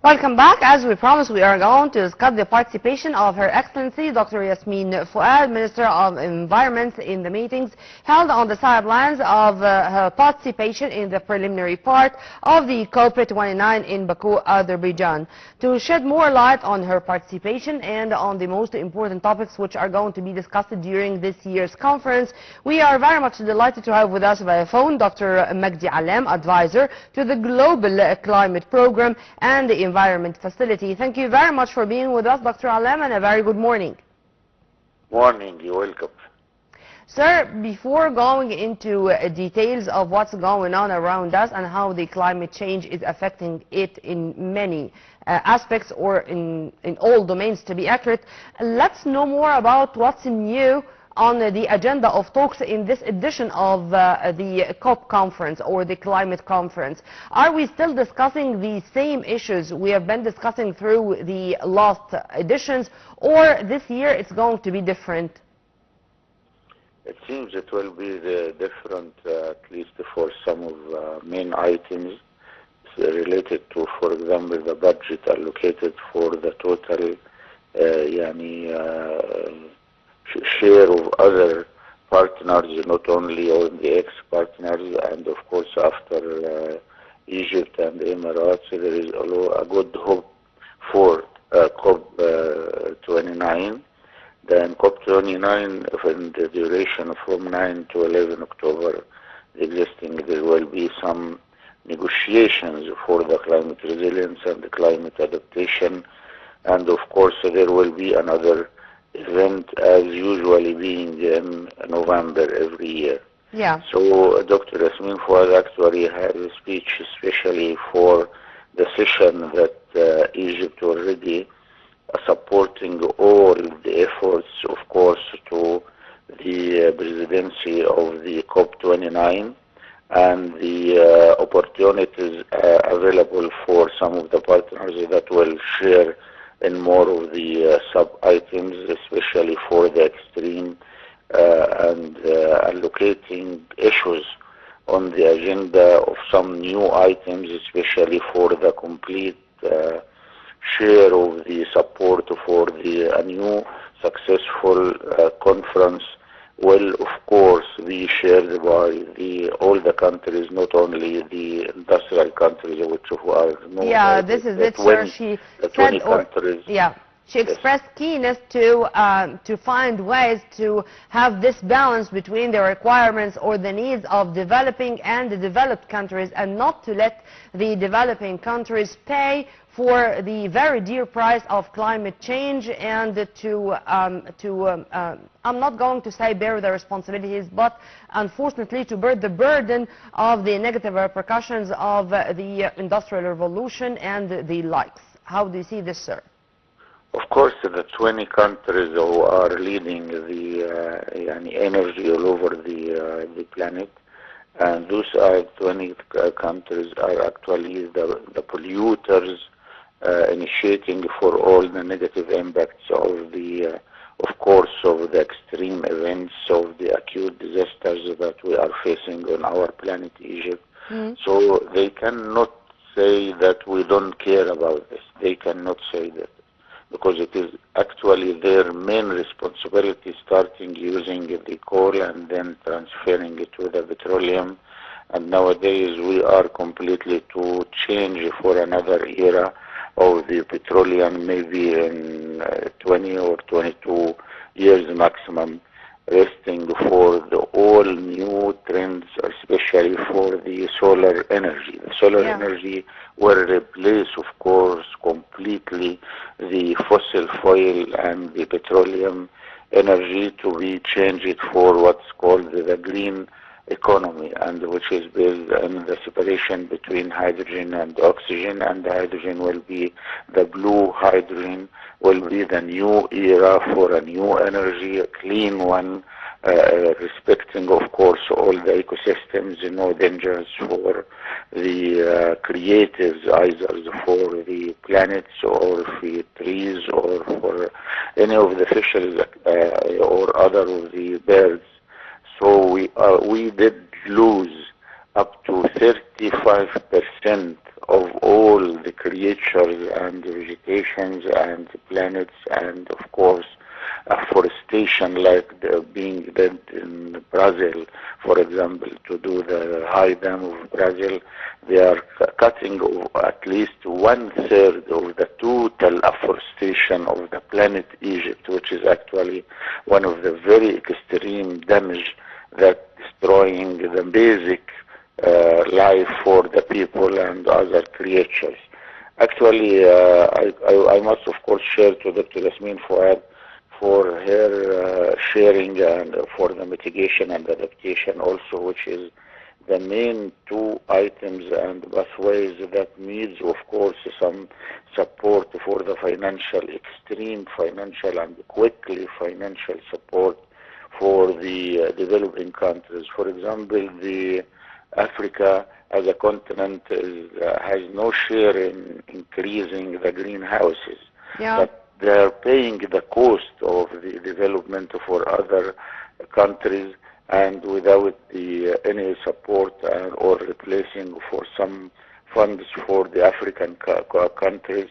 Welcome back. As we promised, we are going to discuss the participation of Her Excellency Dr. Yasmin Fuad, Minister of Environment, in the meetings held on the sidelines of her participation in the preliminary part of the COP29 in Baku, Azerbaijan. To shed more light on her participation and on the most important topics which are going to be discussed during this year's conference, we are very much delighted to have with us via phone Dr. Magdy Allam, advisor to the Global Climate Program and the Environment Facility. Thank you very much for being with us, Dr. Allam, and a very good morning. Morning, you're welcome. Sir, before going into details of what's going on around us and how the climate change is affecting it in many aspects, or in all domains to be accurate, let's know more about what's new on the agenda of talks in this edition of the COP conference, or the climate conference. Are we still discussing the same issues we have been discussing through the last editions, or this year it's going to be different? It seems it will be different, at least for some of main items related to, for example, the budget allocated for the total share of other partners, not only on the ex-partners, and of course after Egypt and the Emirates, there is a good hope for COP29. Then COP29, in the duration from 9 to 11 October, there will be some negotiations for the climate resilience and the climate adaptation, and of course there will be another event as usually being in November every year. Yeah. So Dr. Yasmin Fuad actually had a speech especially for the session that Egypt already supporting all the efforts, of course, to the presidency of the COP29 and the opportunities available for some of the partners that will share in more of the sub-items, especially for the extreme and allocating issues on the agenda of some new items, especially for the complete share of the support for the new successful conference will, of course, be shared by all the countries, not only the industrial countries, which are more. Yeah, this is it, sir. She said, she expressed keenness to find ways to have this balance between the requirements or the needs of developing and the developed countries, and not to let the developing countries pay for the very dear price of climate change, and I'm not going to say bear the responsibilities, but unfortunately to bear the burden of the negative repercussions of the Industrial Revolution and the likes. How do you see this, sir? Of course, the 20 countries who are leading the energy all over the planet, and those are 20 countries are actually the polluters, initiating for all the negative impacts of of the extreme events, of the acute disasters that we are facing on our planet Egypt. So they cannot say that we don't care about this. They cannot say that, because it is actually their main responsibility, starting using the coal and then transferring it to the petroleum. And nowadays we are completely to change for another era of the petroleum, maybe in 20 or 22 years maximum, resting for the all new trends, especially for the solar energy. The solar energy will replace, of course, completely the fossil fuel and the petroleum energy, to be changed for what's called the green economy, and which is based on the separation between hydrogen and oxygen, and the hydrogen will be the blue hydrogen, will be the new era for a new energy, a clean one, respecting, of course, all the ecosystems, no dangers for the creatives, either for the planets or for the trees or for any of the fishes or other of the birds. So we did lose up to 35% of all the creatures and the vegetations and the planets, and of course afforestation, like being done in Brazil, for example, to do the high dam of Brazil. They are cutting at least 1/3 of the total afforestation of the planet Egypt, which is actually one of the very extreme damage that destroying the basic life for the people and other creatures. Actually, I must of course share to Dr. Yasmin Fouad for her sharing and for the mitigation and adaptation also, which is the main two items and pathways that needs of course some support for the financial, extreme financial and quickly financial support for the developing countries. For example, the Africa as a continent has no share in increasing the greenhouses, but they are paying the cost of the development for other countries, and without any support or replacing for some funds for the African countries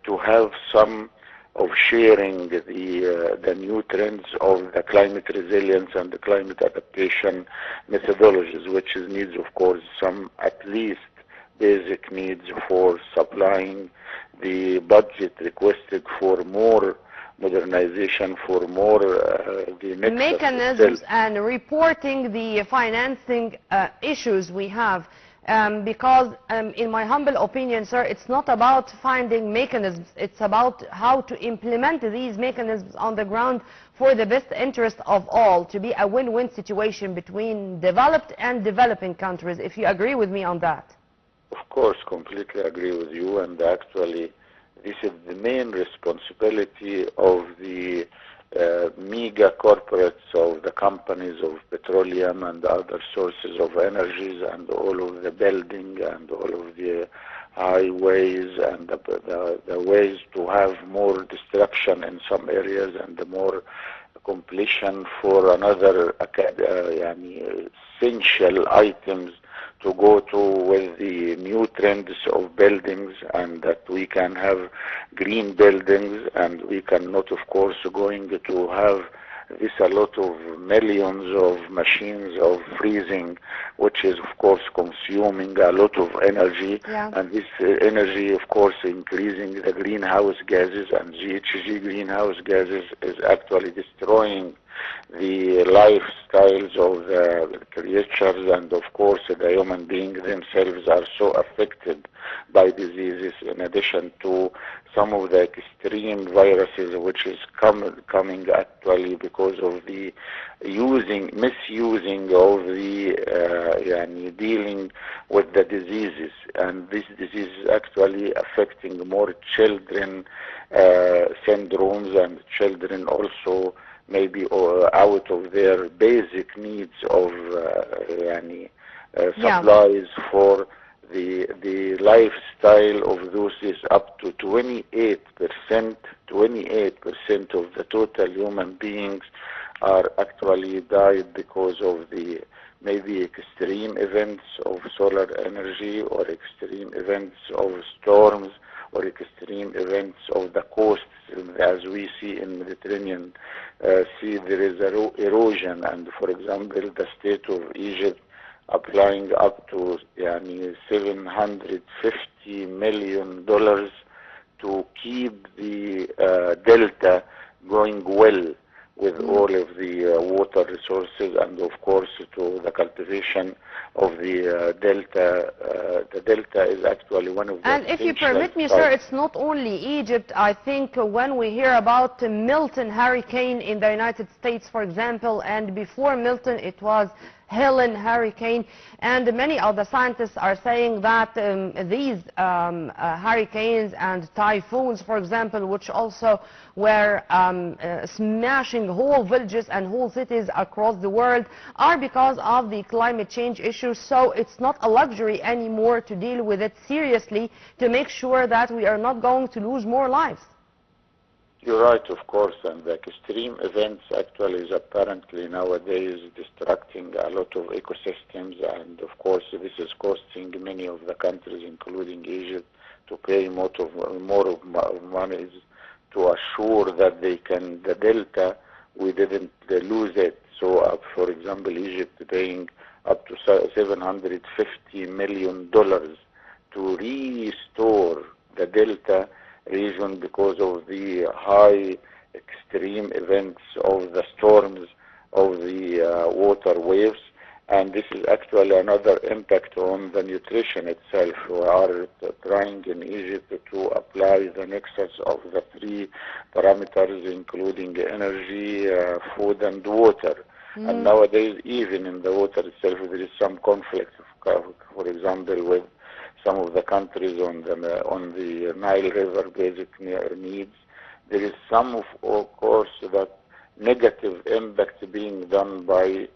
to have some of sharing the new trends of the climate resilience and the climate adaptation methodologies, which needs of course some at least basic needs for supplying the budget requested for more modernization, for more the mechanisms and reporting the financing issues we have. Because in my humble opinion, sir, it's not about finding mechanisms, it's about how to implement these mechanisms on the ground for the best interest of all, to be a win-win situation between developed and developing countries, if you agree with me on that. Of course, completely agree with you, and actually this is the main responsibility of the mega corporates, of the companies of petroleum and other sources of energies, and all of the building and all of the highways and the ways to have more destruction in some areas and more completion for another essential items to go to with the new trends of buildings, and that we can have green buildings, and we cannot of course going to have this a lot of millions of machines of freezing, which is of course consuming a lot of energy, and this energy of course increasing the greenhouse gases, and GHG greenhouse gases is actually destroying the lifestyles of the creatures, and of course the human beings themselves are so affected by diseases, in addition to some of the extreme viruses which is coming actually because of the misusing of the dealing with the diseases, and this disease is actually affecting more children syndromes, and children also maybe out of their basic needs of supplies for the lifestyle of those is up to 28%. 28% of the total human beings are actually died because of the maybe extreme events of solar energy, or extreme events of storms, or extreme events of the coasts, as we see in Mediterranean Sea. There is erosion, and for example the state of Egypt applying up to $750 million to keep the delta going well with all of the water resources, and of course to the cultivation of the delta. The delta is actually one of the... And if you permit me, sir, it's not only Egypt. I think when we hear about Milton hurricane in the United States, for example, and before Milton it was Helen hurricane, and many of the scientists are saying that these hurricanes and typhoons, for example, which also were smashing whole villages and whole cities across the world, are because of the climate change issues. So it's not a luxury anymore to deal with it seriously, to make sure that we are not going to lose more lives. You're right, of course, and the extreme events actually is apparently nowadays destructing a lot of ecosystems, and of course this is costing many of the countries, including Egypt, to pay more of money to assure that they can, the delta, we didn't lose it. So, for example, Egypt paying up to $750 million to restore the delta region because of the high extreme events of the storms, of the water waves, and this is actually another impact on the nutrition itself. We are trying in Egypt to apply the nexus of the three parameters, including energy, food, and water. And nowadays, even in the water itself, there is some conflict. For example, with some of the countries on the Nile River basic needs, there is some of course that negative impact being done by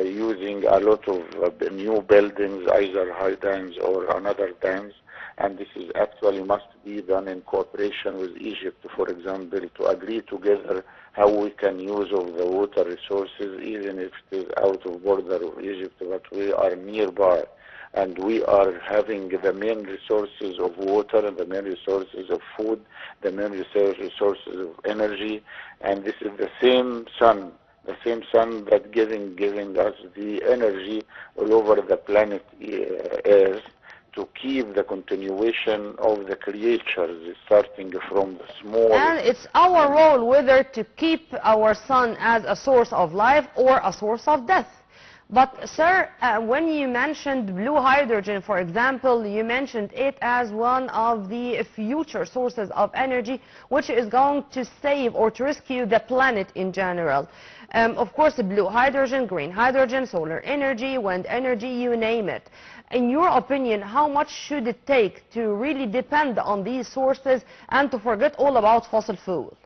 using a lot of new buildings, either high dams or another dams, and this is actually must be done in cooperation with Egypt, for example, to agree together how we can use of the water resources, even if it is out of border of Egypt, but we are nearby. And we are having the main resources of water and the main resources of food, the main resources of energy, and this is the same sun that giving us the energy all over the planet Earth to keep the continuation of the creatures, starting from the small. And it's our role whether to keep our sun as a source of life or a source of death. But, sir, when you mentioned blue hydrogen, for example, you mentioned it as one of the future sources of energy which is going to save or to rescue the planet in general. Of course, blue hydrogen, green hydrogen, solar energy, wind energy, you name it. In your opinion, how much should it take to really depend on these sources and to forget all about fossil fuel?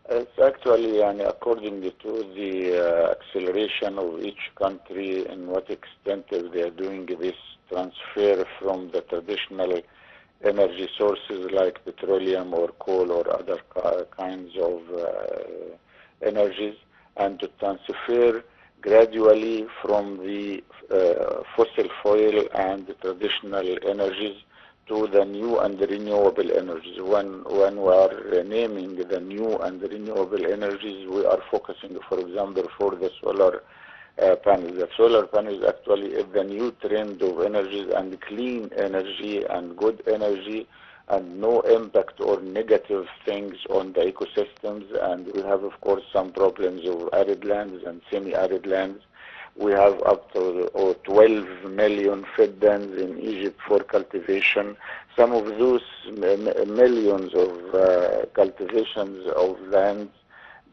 It's actually, according to the acceleration of each country, in what extent they are doing this transfer from the traditional energy sources like petroleum or coal or other kinds of energies, and to transfer gradually from the fossil fuel and the traditional energies to the new and renewable energies. When we are naming the new and renewable energies, we are focusing, for example, for the solar panels. The solar panels actually is the new trend of energies and clean energy and good energy and no impact or negative things on the ecosystems. And we have, of course, some problems of arid lands and semi-arid lands. We have up to 12 million feed-dens in Egypt for cultivation. Some of those millions of cultivations of land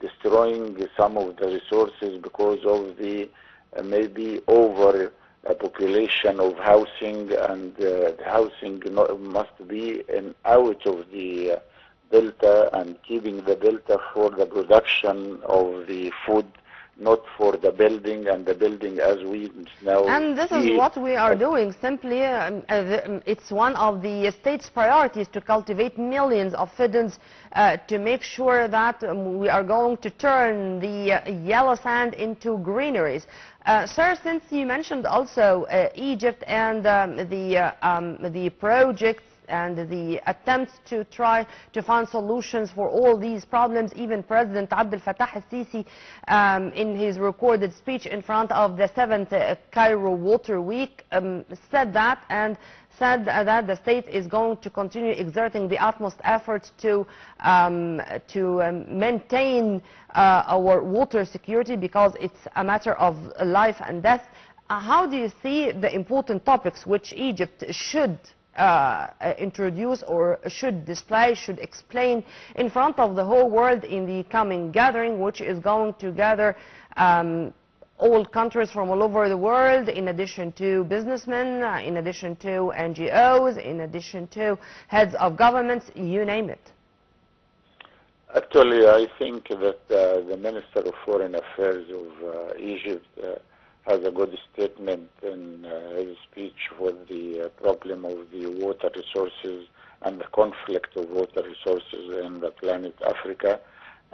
destroying some of the resources because of the maybe over population of housing, and the housing must be out of the delta and keeping the delta for the production of the food, not for the building, and the building as we now And this is what we are doing. Simply, it's one of the state's priorities to cultivate millions of fiddens to make sure that we are going to turn the yellow sand into greeneries. Sir, since you mentioned also Egypt and the projects and the attempts to try to find solutions for all these problems, even President Abdel Fattah al-Sisi in his recorded speech in front of the 7th Cairo Water Week said that, and said that the state is going to continue exerting the utmost efforts to maintain our water security because it's a matter of life and death. How do you see the important topics which Egypt should introduce or should display, should explain in front of the whole world in the coming gathering, which is going to gather all countries from all over the world, in addition to businessmen, in addition to NGOs, in addition to heads of governments, you name it? Actually, I think that the Minister of Foreign Affairs of Egypt has a good statement in his speech for the problem of the water resources and the conflict of water resources in the planet Africa.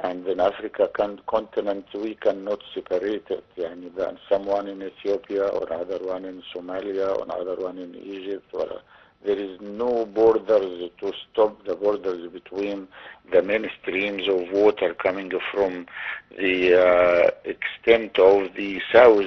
And in Africa continent, we cannot separate it. Someone in Ethiopia, or other one in Somalia, or other one in Egypt, or there is no borders to stop the borders between the main streams of water coming from the extent of the south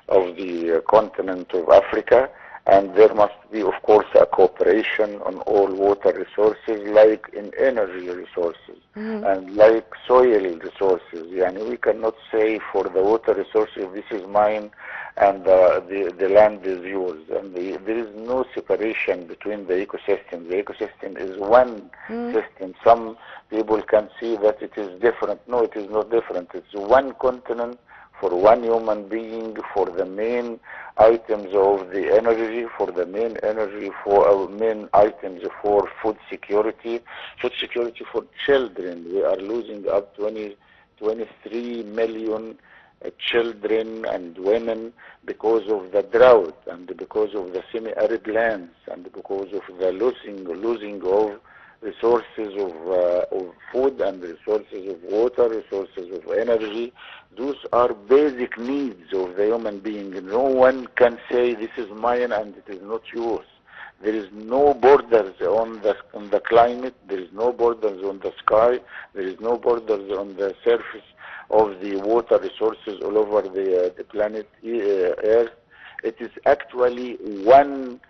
of the continent of Africa. And there must be, of course, a cooperation on all water resources, like in energy resources and like soil resources. We cannot say for the water resources, this is mine and the land is yours. And there is no separation between the ecosystem. The ecosystem is one system. Some people can see that it is different. No, it is not different. It's one continent for one human being, for the main items of the energy, for the main energy, for our main items for food security for children. We are losing up 23 million children and women because of the drought and because of the semi-arid lands and because of the losing of resources of food and resources of water, resources of energy. Those are basic needs of the human being. No one can say this is mine and it is not yours. There is no borders on the climate. There is no borders on the sky. There is no borders on the surface of the water resources all over the planet Earth. It is actually one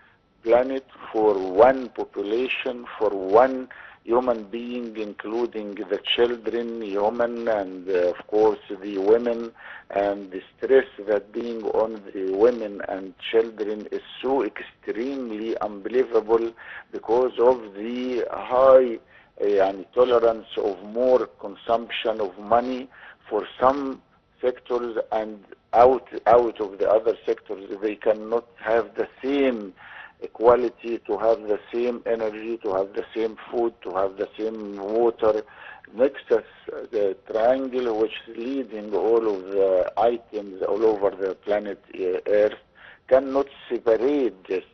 planet for one population, for one human being, including the children, human, and of course the women. And the stress that being on the women and children is so extremely unbelievable because of the high tolerance of more consumption of money for some sectors, and out of the other sectors they cannot have the same equality, to have the same energy, to have the same food, to have the same water. Next us the triangle which is leading all of the items all over the planet Earth cannot separate this.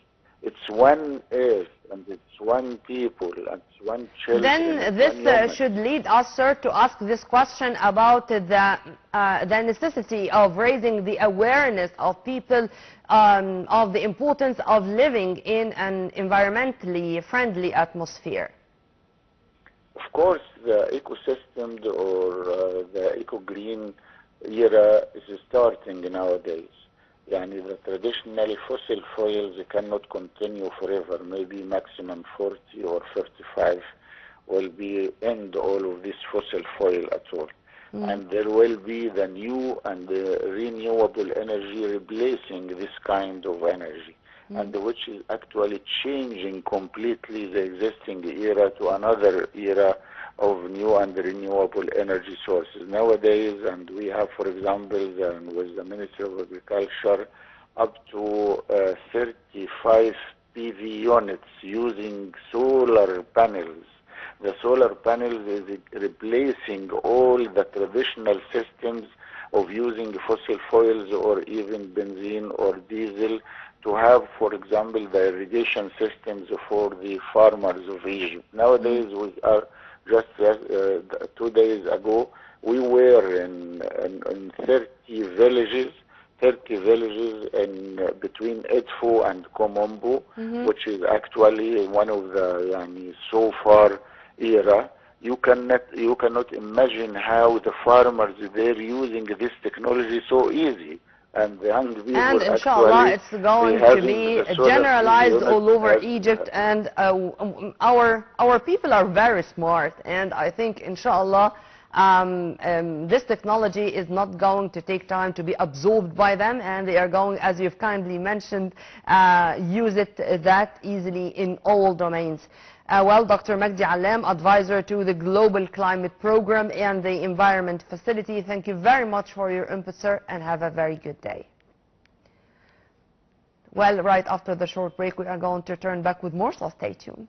It's one Earth and it's one people and it's one children. Then this should lead us, sir, to ask this question about the necessity of raising the awareness of people of the importance of living in an environmentally friendly atmosphere. Of course, the ecosystem or the eco-green era is starting nowadays. The traditional fossil fuels cannot continue forever. Maybe maximum 40 or 35 will be end all of this fossil fuel at all. And there will be the new and the renewable energy replacing this kind of energy, and which is actually changing completely the existing era to another era of new and renewable energy sources nowadays. And we have, for example, with the Ministry of Agriculture, up to 35 PV units using solar panels. The solar panels is replacing all the traditional systems of using fossil fuels or even benzene or diesel to have, for example, the irrigation systems for the farmers of Egypt. Nowadays, we are just 2 days ago, we were in 30 villages in between Edfu and Komombo, which is actually one of the so far era. You cannot imagine how the farmers they're using this technology so easy. And the young people, and inshallah it's going to be generalized all over Egypt, and our people are very smart, and I think inshallah this technology is not going to take time to be absorbed by them, and they are going, as you've kindly mentioned, use it that easily in all domains. Well, Dr. Magdy Allam, advisor to the Global Climate Program and the Environment Facility, thank you very much for your input, sir, and have a very good day. Well, right after the short break, we are going to turn back with more, so stay tuned.